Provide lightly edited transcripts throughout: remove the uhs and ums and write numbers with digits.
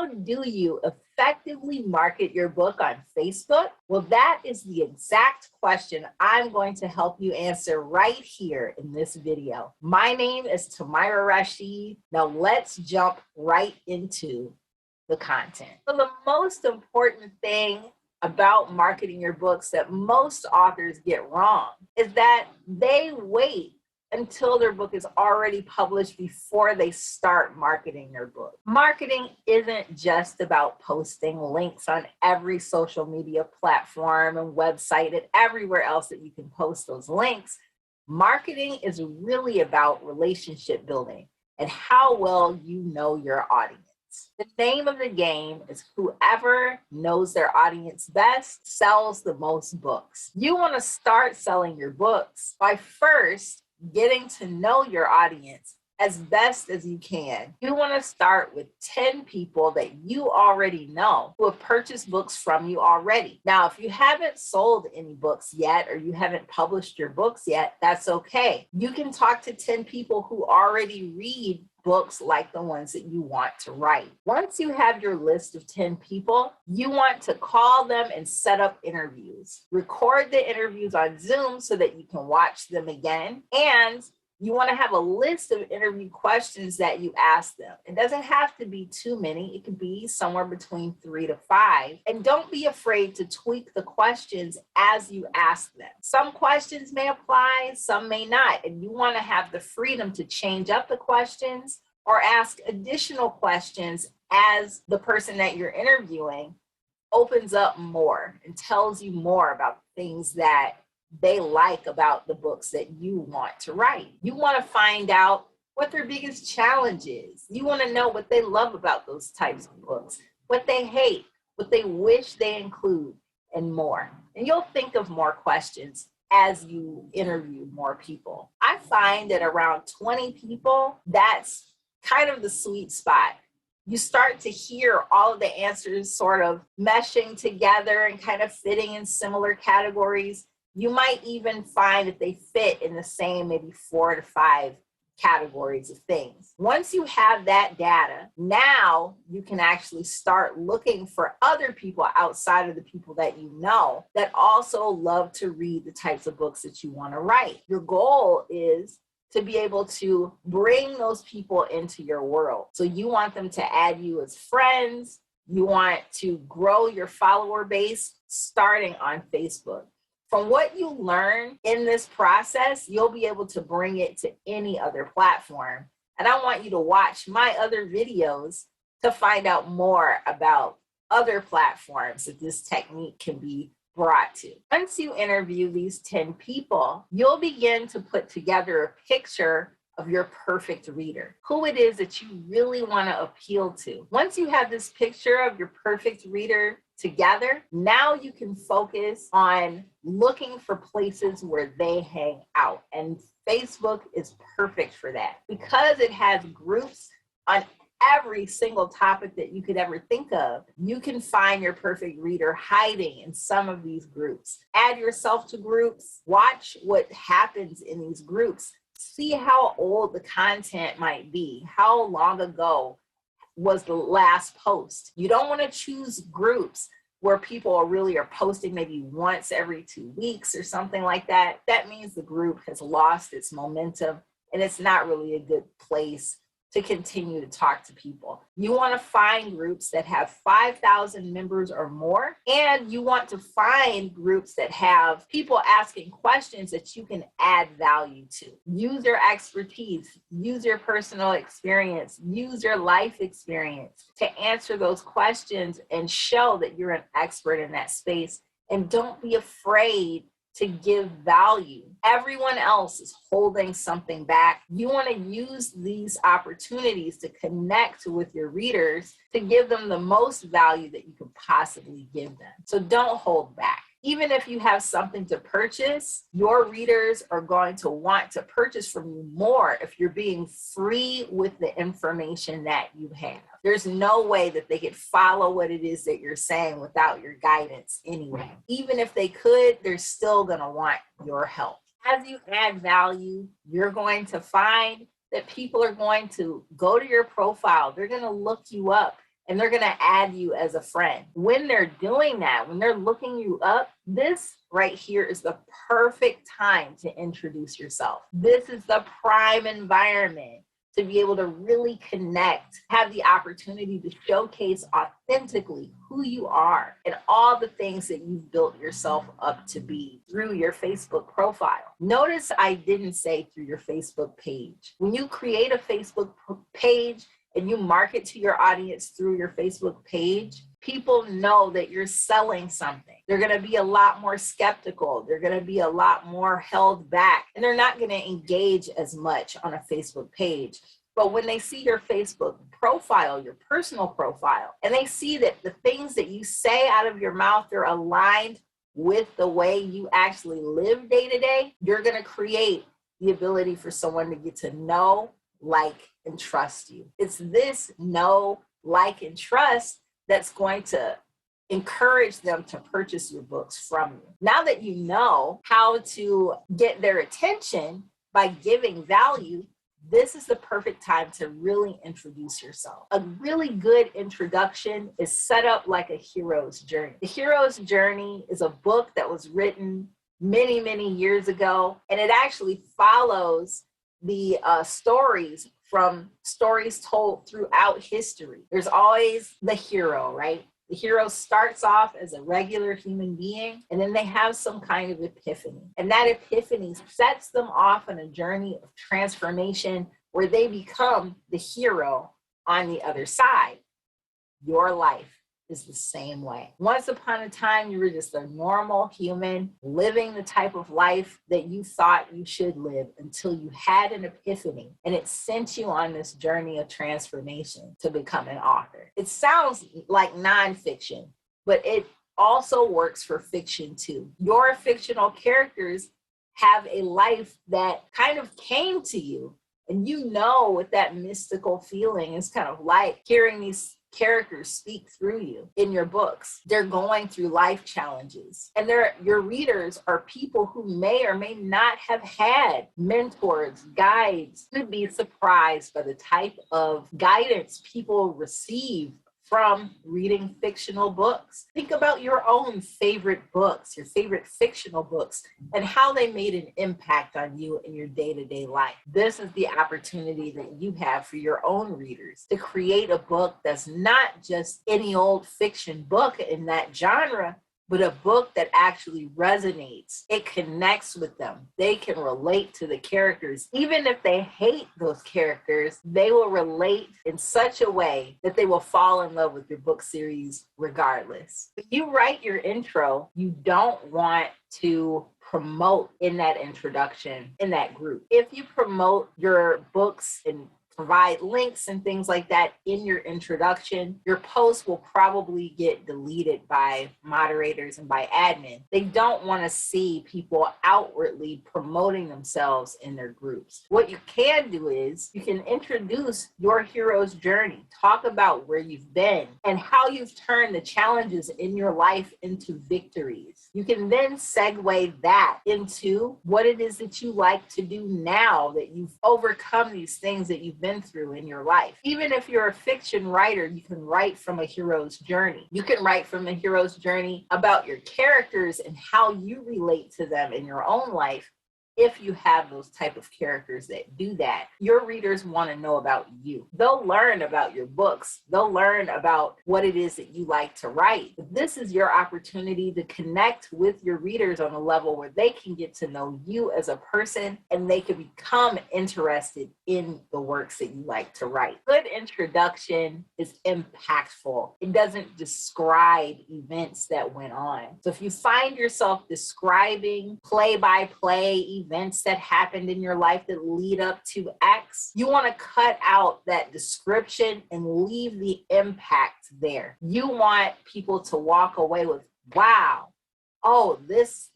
How do you effectively market your book on Facebook? Well, that is the exact question I'm going to help you answer right here in this video. My name is Tamira Rashid. Now let's jump right into the content. So the most important thing about marketing your books that most authors get wrong is that they wait until their book is already published before they start marketing their book. Marketing isn't just about posting links on every social media platform and website and everywhere else that you can post those links. Marketing is really about relationship building and how well you know your audience. The name of the game is whoever knows their audience best sells the most books. You want to start selling your books by first getting to know your audience as best as you can. You want to start with 10 people that you already know who have purchased books from you already. Now, if you haven't sold any books yet or you haven't published your books yet, that's okay. You can talk to 10 people who already read books like the ones that you want to write. Once you have your list of 10 people, you want to call them and set up interviews. Record the interviews on Zoom so that you can watch them again. And you want to have a list of interview questions that you ask them. It doesn't have to be too many. It could be somewhere between 3 to 5. And don't be afraid to tweak the questions as you ask them. Some questions may apply, some may not. And you want to have the freedom to change up the questions or ask additional questions as the person that you're interviewing opens up more and tells you more about things that they like about the books that you want to write. You want to find out what their biggest challenge is. You want to know what they love about those types of books, what they hate, what they wish they include, and more. And you'll think of more questions as you interview more people. I find that around 20 people, that's kind of the sweet spot. You start to hear all of the answers sort of meshing together and kind of fitting in similar categories. You might even find that they fit in the same maybe 4 to 5 categories of things. Once you have that data, now you can actually start looking for other people outside of the people that you know that also love to read the types of books that you want to write. Your goal is to be able to bring those people into your world. So you want them to add you as friends. You want to grow your follower base starting on Facebook. From what you learn in this process, you'll be able to bring it to any other platform. And I want you to watch my other videos to find out more about other platforms that this technique can be brought to. Once you interview these 10 people, you'll begin to put together a picture of your perfect reader, who it is that you really want to appeal to. Once you have this picture of your perfect reader together, now you can focus on looking for places where they hang out. And Facebook is perfect for that because it has groups on every single topic that you could ever think of. You can find your perfect reader hiding in some of these groups. Add yourself to groups, watch what happens in these groups. See how old the content might be. How long ago was the last post? You don't want to choose groups where people really are posting maybe once every 2 weeks or something like that. That means the group has lost its momentum and it's not really a good place to continue to talk to people. You want to find groups that have 5,000 members or more, and you want to find groups that have people asking questions that you can add value to. Use your expertise, use your personal experience, use your life experience to answer those questions and show that you're an expert in that space. And don't be afraid to give value. Everyone else is holding something back. You want to use these opportunities to connect with your readers to give them the most value that you could possibly give them. So don't hold back. Even if you have something to purchase, your readers are going to want to purchase from you more if you're being free with the information that you have. There's no way that they could follow what it is that you're saying without your guidance anyway. Even if they could, they're still going to want your help. As you add value, you're going to find that people are going to go to your profile. They're going to look you up. and they're going to add you as a friend. When they're doing that, when they're looking you up, this right here is the perfect time to introduce yourself. This is the prime environment to be able to really connect, have the opportunity to showcase authentically who you are and all the things that you've built yourself up to be through your Facebook profile. Notice I didn't say through your Facebook page. When you create a Facebook page and you market to your audience through your Facebook page, people know that you're selling something. They're going to be a lot more skeptical. They're going to be a lot more held back, and they're not going to engage as much on a Facebook page. But when they see your Facebook profile, your personal profile, and they see that the things that you say out of your mouth are aligned with the way you actually live day to day, you're going to create the ability for someone to get to know, like, and trust you. It's this know, like, and trust that's going to encourage them to purchase your books from you. Now that you know how to get their attention by giving value, this is the perfect time to really introduce yourself. A really good introduction is set up like a hero's journey. The Hero's Journey is a book that was written many, many years ago, and it actually follows the stories from stories told throughout history. There's always the hero, right? The hero starts off as a regular human being, and then they have some kind of epiphany. And that epiphany sets them off on a journey of transformation where they become the hero on the other side. Your life is the same way. Once upon a time, you were just a normal human living the type of life that you thought you should live until you had an epiphany, and it sent you on this journey of transformation to become an author. It sounds like nonfiction, but it also works for fiction too. Your fictional characters have a life that kind of came to you, and you know what that mystical feeling is kind of like, hearing these characters speak through you in your books. They're going through life challenges, and your readers are people who may or may not have had mentors, guides. You'd be surprised by the type of guidance people receive from reading fictional books. Think about your own favorite books, your favorite fictional books, and how they made an impact on you in your day-to-day life. This is the opportunity that you have for your own readers to create a book that's not just any old fiction book in that genre, but a book that actually resonates. It connects with them. They can relate to the characters. Even if they hate those characters, they will relate in such a way that they will fall in love with your book series regardless. When you write your intro, you don't want to promote in that introduction, in that group. If you promote your books and provide links and things like that in your introduction, your post will probably get deleted by moderators and by admin. They don't want to see people outwardly promoting themselves in their groups. What you can do is you can introduce your hero's journey, talk about where you've been and how you've turned the challenges in your life into victories. You can then segue that into what it is that you like to do now that you've overcome these things that you've been through in your life. Even if you're a fiction writer, you can write from a hero's journey. You can write from a hero's journey about your characters and how you relate to them in your own life. If you have those type of characters that do that, your readers want to know about you. They'll learn about your books. They'll learn about what it is that you like to write. This is your opportunity to connect with your readers on a level where they can get to know you as a person and they can become interested in the works that you like to write. Good introduction is impactful. It doesn't describe events that went on. So if you find yourself describing play-by-play events that happened in your life that lead up to X, you want to cut out that description and leave the impact there. You want people to walk away with, wow, oh, this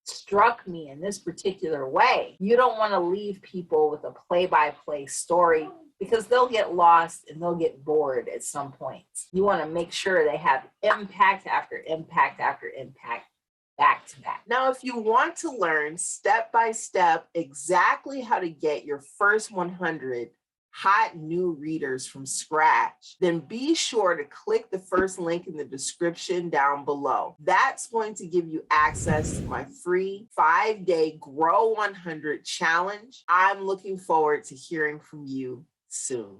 struck me in this particular way. You don't want to leave people with a play-by-play story because they'll get lost and they'll get bored at some point. You want to make sure they have impact after impact after impact, back to back. Now, if you want to learn step by step exactly how to get your first 100, hot new readers from scratch, then be sure to click the first link in the description down below. That's going to give you access to my free 5-day Grow 100 challenge. I'm looking forward to hearing from you soon.